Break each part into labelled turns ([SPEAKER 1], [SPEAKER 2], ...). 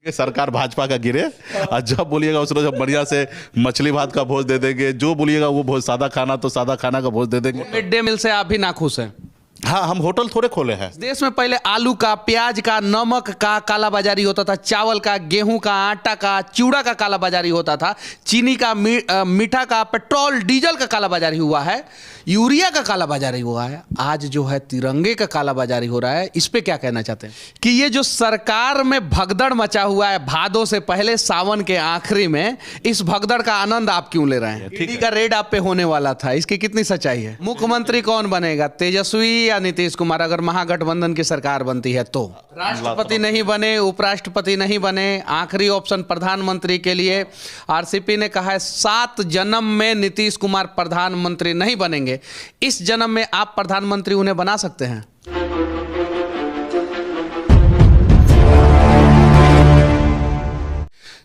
[SPEAKER 1] ये सरकार भाजपा का गिरे और जब बोलिएगा उस रोज बढ़िया से मछली भात का भोज दे देंगे, जो बोलिएगा वो भोज, सादा खाना तो सादा खाना का भोज दे देंगे।
[SPEAKER 2] मिड डे मील से आप भी नाखुश हैं?
[SPEAKER 1] हाँ, हम होटल थोड़े खोले हैं।
[SPEAKER 2] देश में पहले आलू का, प्याज का, नमक का कालाबाजारी होता था, चावल का, गेहूं का, आटा का, चूड़ा का कालाबाजारी होता था, चीनी का, मीठा का, पेट्रोल डीजल का कालाबाजारी हुआ है, यूरिया का कालाबाजारी हुआ है। आज जो है तिरंगे का कालाबाजारी हो रहा है। इस पे क्या कहना चाहते हैं कि ये जो सरकार में भगदड़ मचा हुआ है भादों से पहले सावन के आखिरी में, इस भगदड़ का आनंद आप क्यों ले रहे हैं? ईडी का रेड आप पे होने वाला था, इसकी कितनी सच्चाई है? मुख्यमंत्री कौन बनेगा, तेजस्वी या नीतीश कुमार, अगर महागठबंधन की सरकार बनती है तो? राष्ट्रपति नहीं बने, उपराष्ट्रपति नहीं बने, आखिरी ऑप्शन प्रधानमंत्री के लिए आरसीपी ने कहा है 7 जन्म में नीतीश कुमार प्रधानमंत्री नहीं बनेंगे। इस जन्म में आप प्रधानमंत्री उन्हें बना सकते हैं?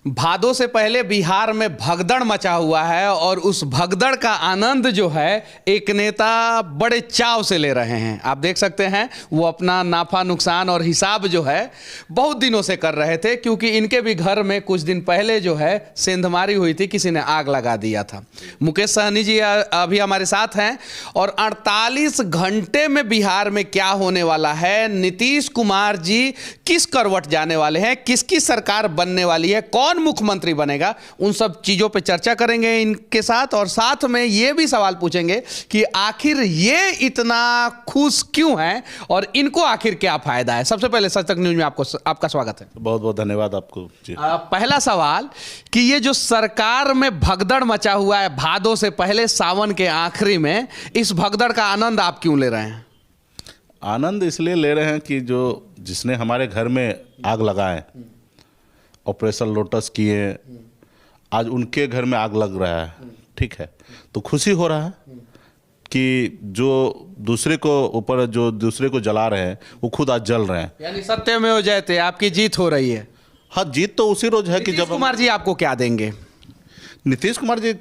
[SPEAKER 2] भादों से पहले बिहार में भगदड़ मचा हुआ है और उस भगदड़ का आनंद जो है एक नेता बड़े चाव से ले रहे हैं। आप देख सकते हैं वो अपना नाफा नुकसान और हिसाब जो है बहुत दिनों से कर रहे थे, क्योंकि इनके भी घर में कुछ दिन पहले जो है सेंधमारी हुई थी, किसी ने आग लगा दिया था। मुकेश सहनी जी अभी हमारे साथ हैं और 48 घंटे में बिहार में क्या होने वाला है, नीतीश कुमार जी किस करवट जाने वाले हैं, किसकी सरकार बनने वाली है, कौन मुख्यमंत्री बनेगा, उन सब चीजों पे चर्चा करेंगे इनके साथ। और साथ में ये भी सवाल पूछेंगे कि आखिर ये इतना खुश क्यों हैं और इनको आखिर क्या फायदा है। सबसे पहले सच तक न्यूज में आपका स्वागत है।
[SPEAKER 1] बहुत बहुत धन्यवाद आपको जी।
[SPEAKER 2] पहला सवाल कि ये जो सरकार में भगदड़ मचा हुआ है भादों से पहले सावन के आखिरी में, इस भगदड़ का आनंद आप क्यों ले रहे हैं?
[SPEAKER 1] आनंद इसलिए ले रहे हैं कि जिसने हमारे घर में आग लगाए, ऑपरेशन लोटस किए, आज उनके घर में आग लग रहा है, ठीक है, तो खुशी हो रहा है कि जो दूसरे को जला रहे हैं वो खुद आज जल रहे हैं।
[SPEAKER 2] यानी सत्यमेव जयते, आपकी जीत हो रही है।
[SPEAKER 1] हाँ, जीत तो उसी रोज है कि जब
[SPEAKER 2] कुमार जी आपको क्या देंगे?
[SPEAKER 1] नीतीश कुमार जी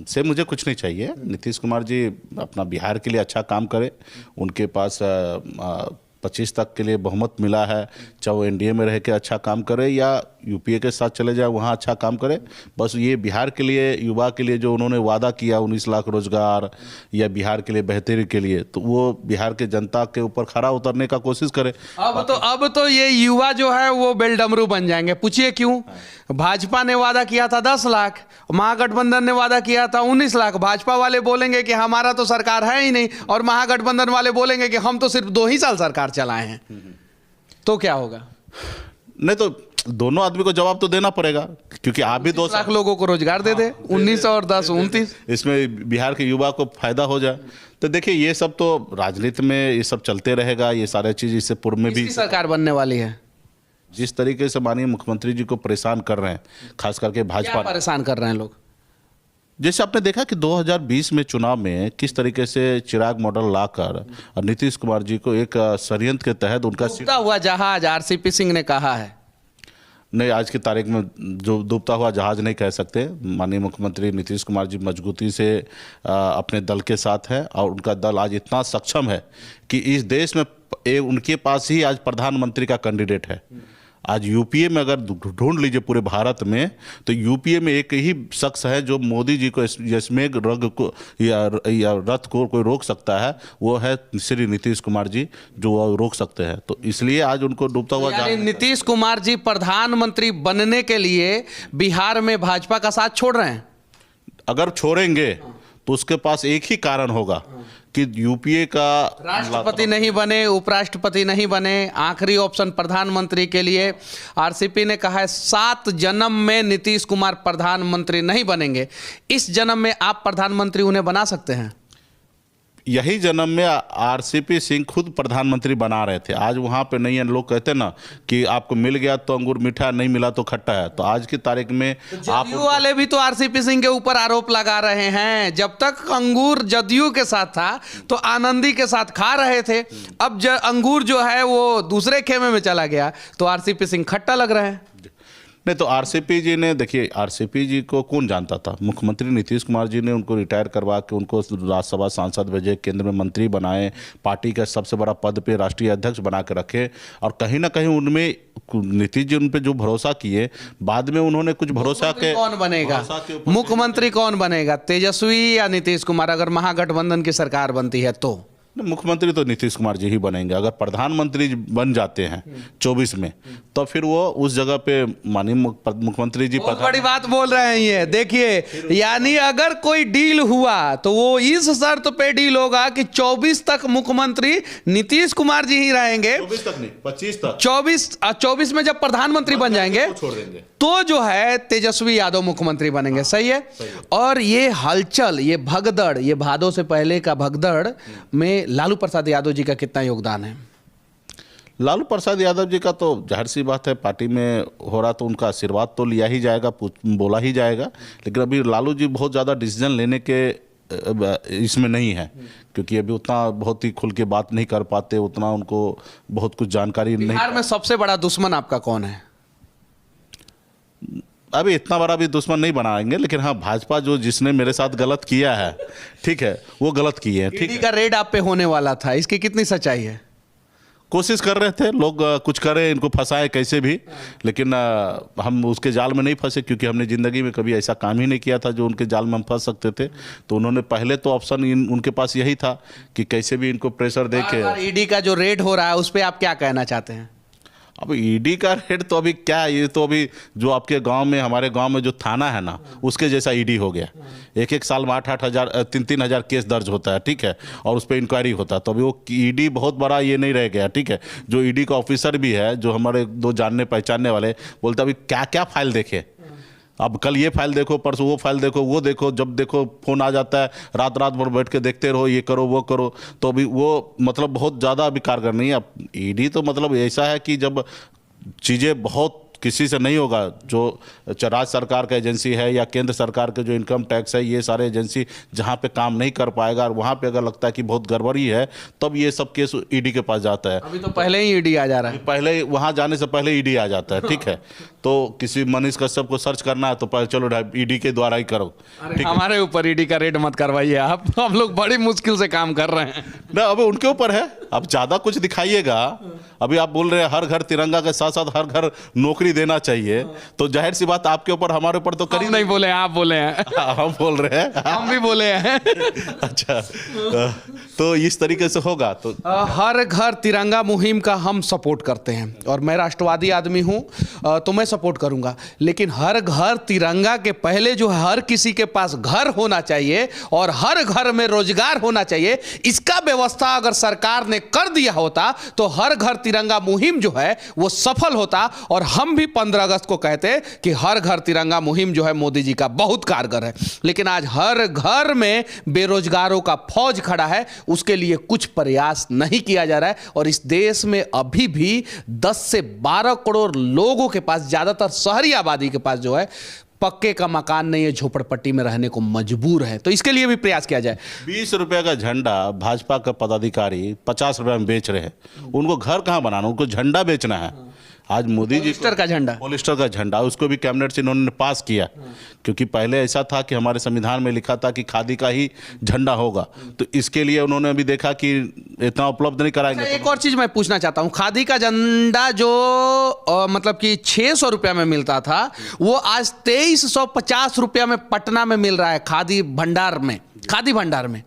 [SPEAKER 1] से मुझे कुछ नहीं चाहिए। नीतीश कुमार जी अपना बिहार के लिए अच्छा काम करे, उनके पास 25 तक के लिए बहुमत मिला है, चाहे वो एनडीए में रह के अच्छा काम करे या यूपीए के साथ चले जाए वहाँ अच्छा काम करे। बस ये बिहार के लिए, युवा के लिए जो उन्होंने वादा किया 19 लाख रोजगार या बिहार के लिए बेहतरी के लिए, तो वो बिहार के जनता के ऊपर खरा उतरने का कोशिश करे।
[SPEAKER 2] अब तो ये युवा जो है वो बेलडमरू बन जाएंगे। पूछिए क्यों? भाजपा ने वादा किया था 10 लाख, महागठबंधन ने वादा किया था 19 लाख। भाजपा वाले बोलेंगे कि हमारा तो सरकार है ही नहीं, और महागठबंधन वाले बोलेंगे कि हम तो सिर्फ 2 ही साल सरकार चलाए हैं। तो क्या होगा?
[SPEAKER 1] नहीं तो दोनों आदमी को जवाब तो देना पड़ेगा, क्योंकि आप भी 2
[SPEAKER 2] लाख लोगों को रोजगार दे दे, 19 और 10 29,
[SPEAKER 1] इसमें बिहार के युवा को फायदा हो जाए। तो देखिए ये सब तो राजनीति में ये सब चलते रहेगा, ये सारे चीज इससे पूर्व में भी
[SPEAKER 2] सरकार बनने वाली है।
[SPEAKER 1] जिस तरीके से माननीय मुख्यमंत्री जी को परेशान कर रहे हैं, खास करके भाजपा
[SPEAKER 2] परेशान कर रहे हैं लोग।
[SPEAKER 1] जैसे आपने देखा कि 2020 में चुनाव में किस तरीके से चिराग मॉडल लाकर और नीतीश कुमार जी को एक षड्यंत्र के तहत उनका
[SPEAKER 2] डूबता हुआ जहाज, आरसीपी सिंह ने कहा है।
[SPEAKER 1] नहीं, आज की तारीख में जो डूबता हुआ जहाज नहीं कह सकते। माननीय मुख्यमंत्री नीतीश कुमार जी मजबूती से अपने दल के साथ है और उनका दल आज इतना सक्षम है कि इस देश में उनके पास ही आज प्रधानमंत्री का कैंडिडेट है। आज यूपीए में अगर ढूंढ लीजिए पूरे भारत में, तो यूपीए में एक ही शख्स है जो मोदी जी को यशमेघ रथ को या रथ को कोई रोक सकता है, वो है श्री नीतीश कुमार जी, जो वो रोक सकते हैं। तो इसलिए आज उनको डूबता हुआ
[SPEAKER 2] नीतीश कुमार जी प्रधानमंत्री बनने के लिए बिहार में भाजपा का साथ छोड़ रहे हैं।
[SPEAKER 1] अगर छोड़ेंगे तो उसके पास एक ही कारण होगा कि यूपीए का
[SPEAKER 2] राष्ट्रपति नहीं बने, उपराष्ट्रपति नहीं बने, आखिरी ऑप्शन प्रधानमंत्री के लिए आरसीपी ने कहा है 7 जन्म में नीतीश कुमार प्रधानमंत्री नहीं बनेंगे। इस जन्म में आप प्रधानमंत्री उन्हें बना सकते हैं?
[SPEAKER 1] यही जन्म में आरसीपी सिंह खुद प्रधानमंत्री बना रहे थे। आज वहाँ पे नहीं है, लोग कहते हैं ना कि आपको मिल गया तो अंगूर मीठा, नहीं मिला तो खट्टा है। तो आज की तारीख में आप
[SPEAKER 2] वाले भी तो आरसीपी सिंह के ऊपर आरोप लगा रहे हैं, जब तक अंगूर जदयू के साथ था तो आनंदी के साथ खा रहे थे, अब अंगूर जो है वो दूसरे खेमे में चला गया तो आरसीपी सिंह खट्टा लग रहे हैं।
[SPEAKER 1] नहीं तो आरसीपी जी ने, देखिए आरसीपी जी को कौन जानता था। मुख्यमंत्री नीतीश कुमार जी ने उनको रिटायर करवा के उनको राज्यसभा सांसद भेजे, केंद्र में मंत्री बनाए, पार्टी का सबसे बड़ा पद पे राष्ट्रीय अध्यक्ष बना के रखे, और कहीं ना कहीं उनमें नीतीश जी उन पे जो भरोसा किए, बाद में उन्होंने कुछ भरोसा के
[SPEAKER 2] कौन बनेगा मुख्यमंत्री, कौन बनेगा, तेजस्वी या नीतीश कुमार, अगर महागठबंधन की सरकार बनती है तो?
[SPEAKER 1] मुख्यमंत्री तो नीतीश कुमार जी ही बनेंगे। अगर प्रधानमंत्री बन जाते हैं 24 में, तो फिर वो उस जगह पे माननीय मुख्यमंत्री जी
[SPEAKER 2] बहुत बड़ी बात बोल रहे हैं ये। देखिए, यानी अगर कोई डील हुआ तो वो इस शर्त पे डील होगा कि 24 तक मुख्यमंत्री नीतीश कुमार जी ही रहेंगे।
[SPEAKER 1] 24 तक नहीं, 25 तक।
[SPEAKER 2] 24 में जब प्रधानमंत्री बन जाएंगे
[SPEAKER 1] छोड़ देंगे
[SPEAKER 2] तो जो है तेजस्वी यादव मुख्यमंत्री बनेंगे। सही है। और ये हलचल, ये भगदड़, ये भादों से पहले का भगदड़ में लालू प्रसाद यादव जी का कितना योगदान है?
[SPEAKER 1] लालू प्रसाद यादव जी का तो जाहिर सी बात है, पार्टी में हो रहा तो उनका आशीर्वाद तो लिया ही जाएगा, बोला ही जाएगा, लेकिन अभी लालू जी बहुत ज़्यादा डिसीजन लेने के इसमें नहीं है, क्योंकि अभी उतना बहुत ही खुल के बात नहीं कर पाते, उतना उनको बहुत कुछ जानकारी नहीं।
[SPEAKER 2] बिहार में सबसे बड़ा दुश्मन आपका कौन है?
[SPEAKER 1] अभी इतना बड़ा भी दुश्मन नहीं बनाएंगे, लेकिन हाँ, भाजपा जो जिसने मेरे साथ गलत किया है, ठीक है, वो गलत किए हैं। ठीक
[SPEAKER 2] ईडी का रेड आप पे होने वाला था, इसकी कितनी सच्चाई है?
[SPEAKER 1] कोशिश कर रहे थे लोग कुछ करें, इनको फंसाए कैसे भी, लेकिन हम उसके जाल में नहीं फंसे, क्योंकि हमने ज़िंदगी में कभी ऐसा काम ही नहीं किया था जो उनके जाल में हम फंस सकते थे। तो उन्होंने पहले तो ऑप्शन उनके पास यही था कि कैसे भी इनको प्रेशर दे के।
[SPEAKER 2] ईडी का जो रेड हो रहा है उस पर आप क्या कहना चाहते हैं?
[SPEAKER 1] अब ईडी का रेड तो अभी क्या, ये तो अभी जो आपके गांव में, हमारे गांव में जो थाना है ना, उसके जैसा ईडी हो गया। एक साल में 8-8 हज़ार 3-3 हज़ार केस दर्ज होता है, ठीक है, और उस पर इंक्वायरी होता है। तो अभी वो ईडी बहुत बड़ा ये नहीं रह गया, ठीक है। जो ईडी का ऑफिसर भी है, जो हमारे 2 जानने पहचानने वाले, बोलते अभी क्या क्या फाइल देखे, अब कल ये फाइल देखो, परसों वो फाइल देखो, वो देखो, जब देखो फोन आ जाता है, रात रात भर बैठ के देखते रहो, ये करो वो करो। तो अभी वो मतलब बहुत ज़्यादा अभी कारगर नहीं है। अब ईडी तो मतलब ऐसा है कि जब चीज़ें बहुत किसी से नहीं होगा, जो राज्य सरकार का एजेंसी है या केंद्र सरकार के जो इनकम टैक्स है, ये सारे एजेंसी जहाँ पे काम नहीं कर पाएगा, और वहाँ पे अगर लगता है कि बहुत गड़बड़ी है, तब ये सब केस ईडी के पास जाता है।
[SPEAKER 2] अभी तो पहले ही ईडी आ जा रहा है,
[SPEAKER 1] पहले वहाँ जाने से पहले ईडी आ जाता है, ठीक है। तो किसी मनीष कश्यप को सर्च करना है तो पहले चलो ईडी के द्वारा ही करो।
[SPEAKER 2] हमारे ऊपर ईडी का रेड मत करवाइए आप, हम लोग बड़ी मुश्किल से काम कर रहे हैं
[SPEAKER 1] ना। अभी उनके ऊपर है, अब ज़्यादा कुछ दिखाइएगा। अभी आप बोल रहे हैं हर घर तिरंगा के साथ साथ हर घर नौकरी देना चाहिए, तो जाहिर सी बात आपके ऊपर, हमारे ऊपर तो करी
[SPEAKER 2] नहीं बोले, आप बोले हैं।
[SPEAKER 1] हम बोल रहे हैं,
[SPEAKER 2] हम भी बोले हैं।
[SPEAKER 1] अच्छा, तो इस तरीके से होगा तो
[SPEAKER 2] हर घर तिरंगा मुहिम का हम सपोर्ट करते हैं, और मैं राष्ट्रवादी आदमी हूं तो मैं सपोर्ट करूंगा, लेकिन हर घर तिरंगा के पहले जो है हर किसी के पास घर होना चाहिए और हर घर में रोजगार होना चाहिए। इसका व्यवस्था अगर सरकार ने कर दिया होता तो हर घर तिरंगा मुहिम जो है वो सफल होता। और हम भी 15 अगस्त को कहते कि हर घर तिरंगा मुहिम जो है मोदी जी का बहुत कारगर है, लेकिन आज हर घर में बेरोजगारों का फौज खड़ा है, उसके लिए कुछ प्रयास नहीं किया जा रहा है। और इस देश में अभी भी 10 से 12 करोड़ लोगों के पास, ज्यादातर शहरी आबादी के पास जो है पक्के का मकान नहीं है, झोपड़पट्टी में रहने को मजबूर है। तो इसके लिए भी प्रयास किया जाए।
[SPEAKER 1] 20 रुपए का झंडा भाजपा का पदाधिकारी 50 रुपए में बेच रहे हैं, उनको घर कहाँ बनाना, उनको झंडा बेचना है। आज मोदी जी
[SPEAKER 2] पॉलिस्टर का झंडा,
[SPEAKER 1] पॉलिस्टर का झंडा, उसको भी कैबिनेट से इन्होंने पास किया, क्योंकि पहले ऐसा था कि हमारे संविधान में लिखा था कि खादी का ही झंडा होगा। तो इसके लिए उन्होंने अभी देखा कि इतना उपलब्ध नहीं कराएंगे।
[SPEAKER 2] एक और चीज मैं पूछना चाहता हूं, खादी का झंडा जो मतलब कि 600 रुपया में मिलता था, वो आज 2350 रुपया में पटना में मिल रहा है, खादी भंडार में, खादी भंडार में।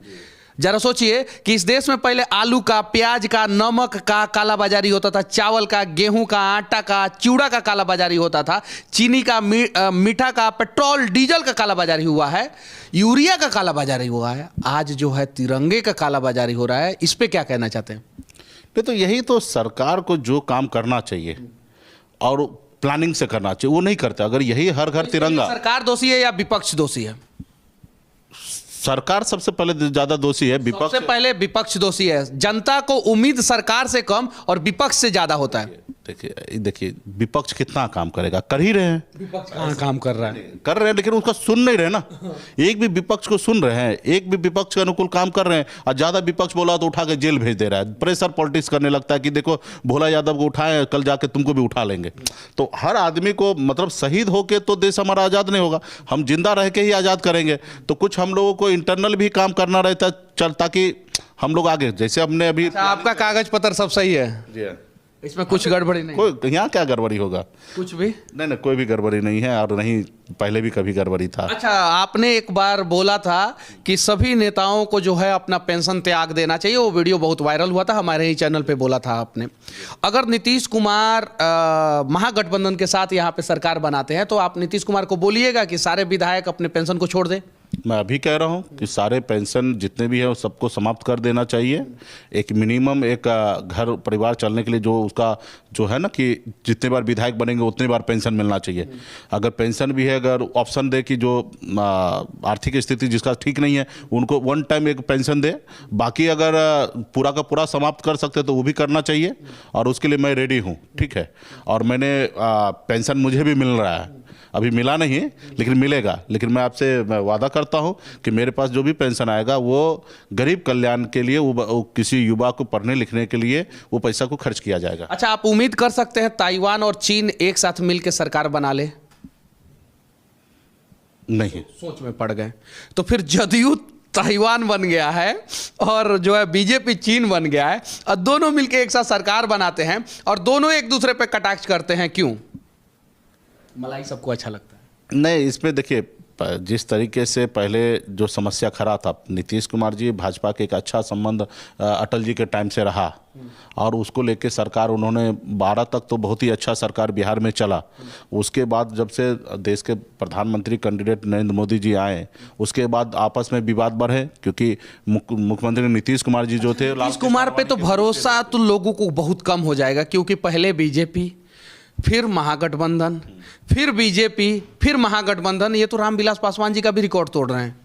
[SPEAKER 2] जरा सोचिए कि इस देश में पहले आलू का, प्याज का, नमक का कालाबाजारी होता था, चावल का, गेहूं का, आटा का, चिवड़ा का कालाबाजारी होता था, चीनी का, मीठा का, पेट्रोल डीजल का कालाबाजारी हुआ है, यूरिया का कालाबाजारी हुआ है, आज जो है तिरंगे का कालाबाजारी हो रहा है। इस पे क्या कहना चाहते हैं?
[SPEAKER 1] नहीं तो यही तो सरकार को जो काम करना चाहिए और प्लानिंग से करना चाहिए, वो नहीं करता। अगर यही हर घर तिरंगा,
[SPEAKER 2] सरकार दोषी है या विपक्ष दोषी है?
[SPEAKER 1] सरकार सबसे पहले ज्यादा दोषी है, विपक्ष
[SPEAKER 2] सबसे पहले विपक्ष दोषी है। जनता को उम्मीद सरकार से कम और विपक्ष से ज्यादा होता है।
[SPEAKER 1] देखिए विपक्ष कितना काम करेगा, कर ही रहे हैं,
[SPEAKER 2] विपक्ष कहाँ काम कर रहा है?
[SPEAKER 1] कर रहे हैं, लेकिन उसका सुन नहीं रहे ना। एक भी विपक्ष को सुन रहे हैं, एक भी विपक्ष के अनुकूल काम कर रहे हैं, और ज़्यादा विपक्ष बोला तो उठा के जेल भेज दे रहा है, प्रेशर पॉलिटिक्स करने लगता है कि देखो भोला यादव को उठाए, कल जाके तुमको भी उठा लेंगे। तो हर आदमी को मतलब शहीद होके तो देश हमारा आज़ाद नहीं होगा, हम जिंदा रह के ही आज़ाद करेंगे। तो कुछ हम लोगों को इंटरनल भी काम करना रहता है चल, ताकि हम लोग आगे, जैसे हमने अभी
[SPEAKER 2] अच्छा, आपका कागज पत्र सब सही है,
[SPEAKER 1] जी हाँ।
[SPEAKER 2] इसमें कुछ गड़बड़ी नहीं?
[SPEAKER 1] कोई यहाँ क्या गड़बड़ी होगा,
[SPEAKER 2] कुछ भी
[SPEAKER 1] नहीं, कोई भी गड़बड़ी नहीं है, और नहीं पहले भी कभी गड़बड़ी था।
[SPEAKER 2] अच्छा, आपने एक बार बोला था कि सभी नेताओं को जो है अपना पेंशन त्याग देना चाहिए, वो वीडियो बहुत वायरल हुआ था, हमारे ही चैनल पे बोला था आपने। अगर नीतीश कुमार महागठबंधन के साथ यहाँ पे सरकार बनाते हैं तो आप नीतीश कुमार को बोलिएगा कि सारे विधायक अपने पेंशन को छोड़ दें?
[SPEAKER 1] मैं अभी कह रहा हूँ कि सारे पेंशन जितने भी हैं वो सबको समाप्त कर देना चाहिए। एक मिनिमम एक घर परिवार चलने के लिए जो उसका जो है ना कि जितने बार विधायक बनेंगे उतने बार पेंशन मिलना चाहिए। अगर पेंशन भी है, अगर ऑप्शन दे कि जो आर्थिक स्थिति जिसका ठीक नहीं है उनको वन टाइम एक पेंशन दे, बाकी अगर पूरा का पूरा समाप्त कर सकते तो वो भी करना चाहिए, और उसके लिए मैं रेडी हूँ, ठीक है। और मैंने पेंशन मुझे भी मिल रहा है, अभी मिला नहीं लेकिन मिलेगा। लेकिन मैं आपसे वादा करता हूं कि मेरे पास जो भी पेंशन आएगा वो गरीब कल्याण के लिए, वो किसी युवा को पढ़ने लिखने के लिए वो पैसा को खर्च किया जाएगा।
[SPEAKER 2] अच्छा, आप उम्मीद कर सकते हैं ताइवान और चीन एक साथ मिलकर सरकार बना ले?
[SPEAKER 1] नहीं,
[SPEAKER 2] सोच में पड़ गए तो फिर जदयू ताइवान बन गया है और जो है बीजेपी चीन बन गया है, और दोनों मिलकर एक साथ सरकार बनाते हैं और दोनों एक दूसरे पे कटाक्ष करते हैं, क्यों? मलाई सबको अच्छा लगता है?
[SPEAKER 1] नहीं, इसमें देखिए जिस तरीके से पहले जो समस्या खड़ा था, नीतीश कुमार जी भाजपा के एक अच्छा संबंध अटल जी के टाइम से रहा, और उसको लेके सरकार उन्होंने 12 तक तो बहुत ही अच्छा सरकार बिहार में चला। उसके बाद जब से देश के प्रधानमंत्री कैंडिडेट नरेंद्र मोदी जी आए, उसके बाद आपस में विवाद बढ़े, क्योंकि मुख्यमंत्री नीतीश कुमार जी जो थे,
[SPEAKER 2] नीतीश कुमार पे तो भरोसा तो लोगों को बहुत कम हो जाएगा, क्योंकि पहले बीजेपी, फिर महागठबंधन, फिर बीजेपी, फिर महागठबंधन। ये तो रामविलास पासवान जी का भी रिकॉर्ड तोड़ रहे हैं।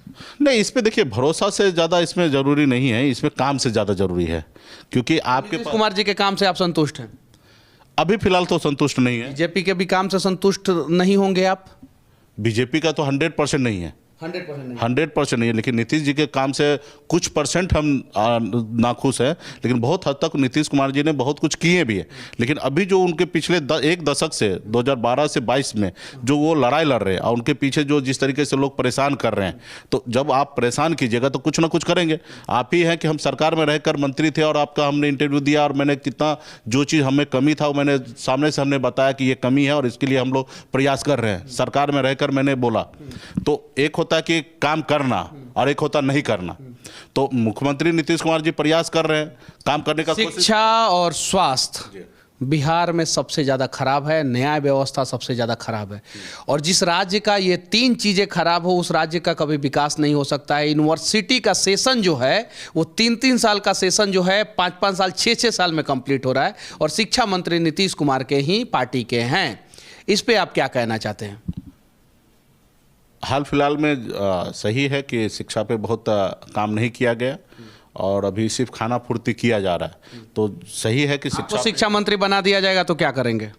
[SPEAKER 1] नहीं, इस पे देखिए भरोसा से ज़्यादा इसमें ज़रूरी नहीं है, इसमें काम से ज़्यादा ज़रूरी है, क्योंकि आपके
[SPEAKER 2] नीतीश कुमार जी के काम से आप संतुष्ट हैं?
[SPEAKER 1] अभी फिलहाल तो संतुष्ट नहीं है।
[SPEAKER 2] बीजेपी के भी काम से संतुष्ट नहीं होंगे आप?
[SPEAKER 1] बीजेपी का तो 100% नहीं है, 100% नहीं है, लेकिन नीतीश जी के काम से कुछ परसेंट हम नाखुश हैं, लेकिन बहुत हद तक नीतीश कुमार जी ने बहुत कुछ किए भी है। लेकिन अभी जो उनके पिछले एक दशक से 2012 से 22 में जो वो लड़ाई लड़ रहे हैं, और उनके पीछे जो जिस तरीके से लोग परेशान कर रहे हैं, तो जब आप परेशान कीजिएगा तो कुछ ना कुछ करेंगे। आप ही हैं कि हम सरकार में रहकर मंत्री थे और आपका हमने इंटरव्यू दिया, और मैंने कितना जो चीज़ हमें कमी था वो मैंने सामने से हमने बताया कि ये कमी है और इसके लिए हम लोग प्रयास कर रहे हैं। सरकार में रहकर मैंने बोला। तो एक होता है कि काम करना और एक होता नहीं करना। तो मुख्यमंत्री नीतीश कुमार जी प्रयास कर रहे हैं, काम करने का।
[SPEAKER 2] शिक्षा और स्वास्थ्य बिहार में सबसे ज़्यादा खराब है, न्याय व्यवस्था सबसे ज़्यादा खराब है, और जिस राज्य का ये 3 चीज़ें खराब हो उस राज्य का कभी विकास नहीं हो सकता है। यूनिवर्सिटी का सेशन जो है वो 3-3 साल का सेशन जो है 5-5 साल 6-6 साल में कंप्लीट हो रहा है, और शिक्षा मंत्री नीतीश कुमार के ही पार्टी के हैं। इस पे आप क्या कहना चाहते हैं?
[SPEAKER 1] हाल फिलहाल में सही है कि शिक्षा पे बहुत काम नहीं किया गया, और अभी सिर्फ खाना पूर्ति किया जा रहा है। तो सही है कि
[SPEAKER 2] शिक्षा मंत्री बना दिया जाएगा तो क्या करेंगे?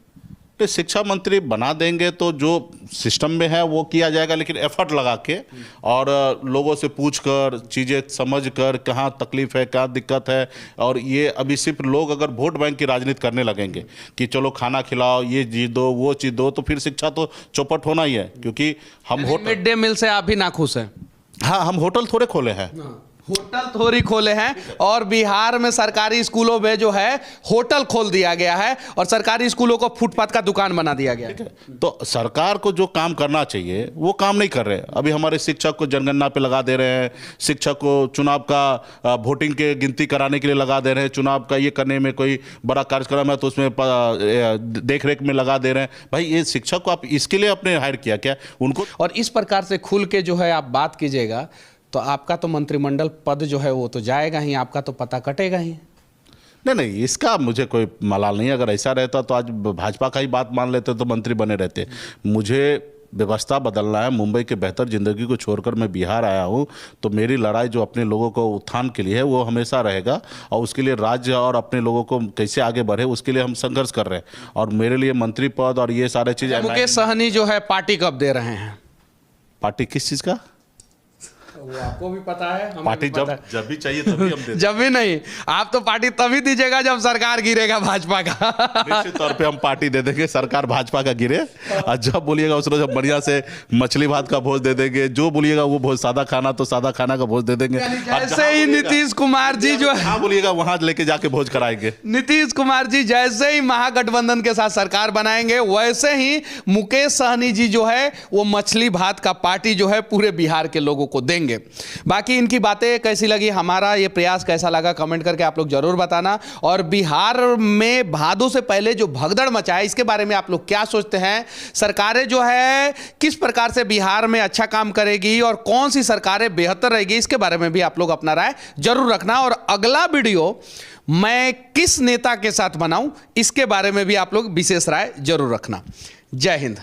[SPEAKER 1] तो शिक्षा मंत्री बना देंगे तो जो सिस्टम में है वो किया जाएगा, लेकिन एफर्ट लगा के और लोगों से पूछ कर, चीज़ें समझ कर, कहाँ तकलीफ है, क्या दिक्कत है। और ये अभी सिर्फ लोग अगर वोट बैंक की राजनीति करने लगेंगे कि चलो खाना खिलाओ, ये चीज़ दो, वो चीज़ दो, तो फिर शिक्षा तो चौपट होना ही है। क्योंकि हम
[SPEAKER 2] मिड डे मील से आप भी नाखुश हैं?
[SPEAKER 1] हाँ, हम होटल थोड़े खोले हैं,
[SPEAKER 2] होटल थोड़ी खोले हैं, और बिहार में सरकारी स्कूलों में जो है होटल खोल दिया गया है और सरकारी स्कूलों को फुटपाथ का दुकान बना दिया गया है।
[SPEAKER 1] तो सरकार को जो काम करना चाहिए वो काम नहीं कर रहे। अभी हमारे शिक्षक को जनगणना पे लगा दे रहे हैं, शिक्षक को चुनाव का वोटिंग के गिनती कराने के लिए लगा दे रहे हैं, चुनाव का ये करने में कोई बड़ा कार्यक्रम है तो उसमें देख रेख में लगा दे रहे हैं। भाई ये शिक्षक को आप इसके लिए आपने हायर किया क्या उनको?
[SPEAKER 2] और इस प्रकार से खुल के जो है आप बात कीजिएगा तो आपका तो मंत्रिमंडल पद जो है वो तो जाएगा ही, आपका तो पता कटेगा ही।
[SPEAKER 1] नहीं, इसका मुझे कोई मलाल नहीं है। अगर ऐसा रहता तो आज भाजपा का ही बात मान लेते तो मंत्री बने रहते। मुझे व्यवस्था बदलना है, मुंबई के बेहतर ज़िंदगी को छोड़कर मैं बिहार आया हूँ, तो मेरी लड़ाई जो अपने लोगों को उत्थान के लिए है वो हमेशा रहेगा, और उसके लिए राज्य और अपने लोगों को कैसे आगे बढ़े उसके लिए हम संघर्ष कर रहे हैं। और मेरे लिए मंत्री पद और ये सारे चीज़,
[SPEAKER 2] मुकेश सहनी जो है पार्टी कब दे रहे हैं?
[SPEAKER 1] पार्टी किस चीज़ का?
[SPEAKER 2] वो आपको भी पता है, हमें
[SPEAKER 1] पार्टी
[SPEAKER 2] भी पता है।
[SPEAKER 1] जब भी चाहिए तभी हम देते
[SPEAKER 2] जब भी नहीं, आप तो पार्टी तभी दीजिएगा जब सरकार गिरेगा भाजपा का।
[SPEAKER 1] निश्चित तौर पे हम पार्टी दे देंगे, सरकार भाजपा का गिरे, और जब बोलिएगा उस रोज हम बढ़िया से मछली भात का भोज दे देंगे, जो बोलिएगा वो भोज, सादा खाना तो सादा खाना का भोज दे देंगे।
[SPEAKER 2] जैसे ही नीतीश कुमार जी जो है,
[SPEAKER 1] हाँ बोलिएगा वहां लेके जाके भोज कराएंगे।
[SPEAKER 2] नीतीश कुमार जी जैसे ही महागठबंधन के साथ सरकार बनाएंगे, वैसे ही मुकेश सहनी जी जो है वो मछली भात का पार्टी जो है पूरे बिहार के लोगों को देंगे। बाकी इनकी बातें कैसी लगी, हमारा ये प्रयास कैसा लगा, कमेंट करके आप लोग जरूर बताना। और बिहार में भादों से पहले जो भगदड़ मचा है, इसके बारे में आप लोग क्या सोचते हैं? सरकारें जो है किस प्रकार से बिहार में अच्छा काम करेगी और कौन सी सरकारें बेहतर रहेगी, इसके बारे में भी आप लोग अपना राय जरूर रखना। और अगला वीडियो मैं किस नेता के साथ बनाऊं, इसके बारे में भी आप लोग विशेष राय जरूर रखना। जय हिंद।